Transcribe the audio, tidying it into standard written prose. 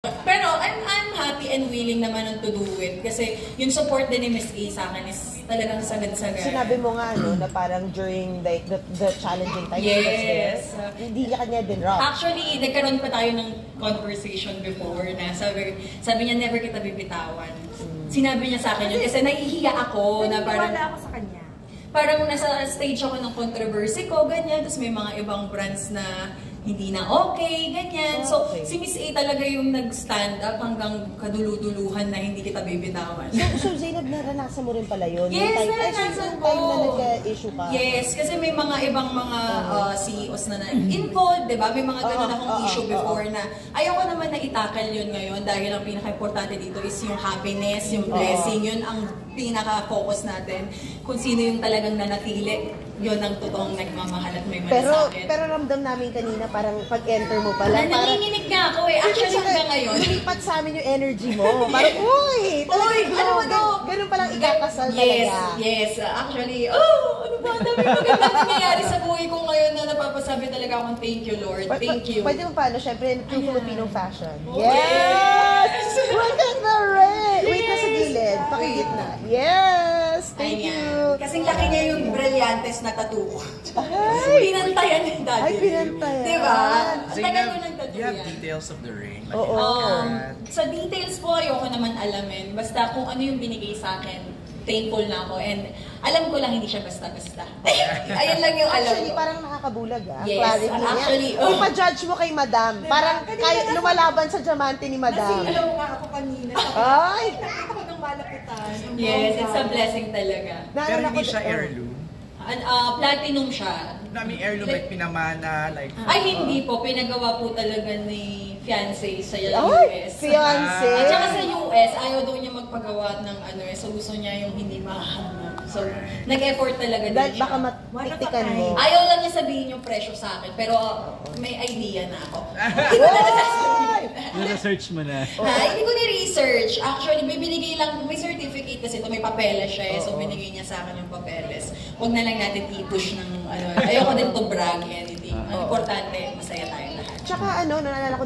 Pero I'm happy and willing naman to do it. Kasi yung support din ni Miss A sa akin is talagang sagad-sagad. Sinabi mo nga na parang during the challenging time. Yes. Hindi ka niya din rock. Actually, nagkaroon pa tayo ng conversation before na sabi niya never kita bibitawan. Sinabi niya sa akin yun kasi nahihiya ako na parang... Naniwala ako sa kanya. Parang nasa stage ako ng controversy ko, ganyan. Tapos may mga ibang brands na hindi na okay, ganyan. So, si Miss A talaga yung nag-stand up hanggang kaduluduluhan na hindi kita bibitawan. So Zainab, naranasan mo rin pala yun? Yes, naranasan ko. Time na nag-issue ka? Yes, kasi may mga ibang mga CEOs na involved, di ba? May mga ganun akong issue before na ayoko naman na itakal yun ngayon dahil ang pinaka-importante dito is yung happiness, yung blessing, yun ang pinaka-focus natin. Kung sino yung talagang nanatili, yun ang totoong nagmamahal at may malasakit. Pero ramdam namin kanina, parang pag-enter mo pala. Nanginginig nga ako eh. Actually, hanggang ngayon. Lumipat sa amin yung energy mo. Parang, uy! Ano ba to? Ganun palang ikakasal talaga. Yes. Actually, ano ba? Dami magandang nangyayari sa buhay ko ngayon na napapasabi talaga akong thank you, Lord. Thank you. Pwede mo paano? Siyempre, true Filipino fashion. Yes! Look at the red! Wait, nasa gilid. Pakigitna. Yes! Thank you! Kasing laki niya yung brillantes na tattoo ko. Pinantayan ni Daddy. Ay, pinantayan. Diba? Ang tagal ko ng tattoo you have yan. details of the ring? Oo. Sa details po, ayoko naman alamin. Basta kung ano yung binigay sa akin, thankful na ako. And alam ko lang hindi siya basta-basta. Ayun lang yung alam Actually, ko. parang nakakabulag Yes, clarity actually, niya. Kung pa-judge mo kay Madam, parang kaya lumalaban sa diamante ni Madam. Nasilaw nga ako kanina. Ay! Nakita ko ng malapitan. Yes, it's a blessing talaga. Pero hindi siya heirloom? Platinum siya. I mean, heirloom like pinamana, like... Ay, hindi po. Pinagawa po talaga ni fiancé sa US. Fiancé! At saka sa US, ayaw daw niya magpagawa ng ano eh. So, gusto niya yung hindi mahanap. So, nag-effort talaga din Dahil siya. baka matiktikan mo. Ayaw lang niya sabihin yung presyo sa akin. Pero may idea na ako. Na-research mo na. Hindi ko ni-research. Actually, binigay lang, may certificate kasi ito, may papeles siya eh. So, binigay niya sa akin yung papeles. Huwag na lang natin i-push ng ano. Ayoko din to brag anything. Ang importante, masaya tayong lahat. Tsaka naalala ko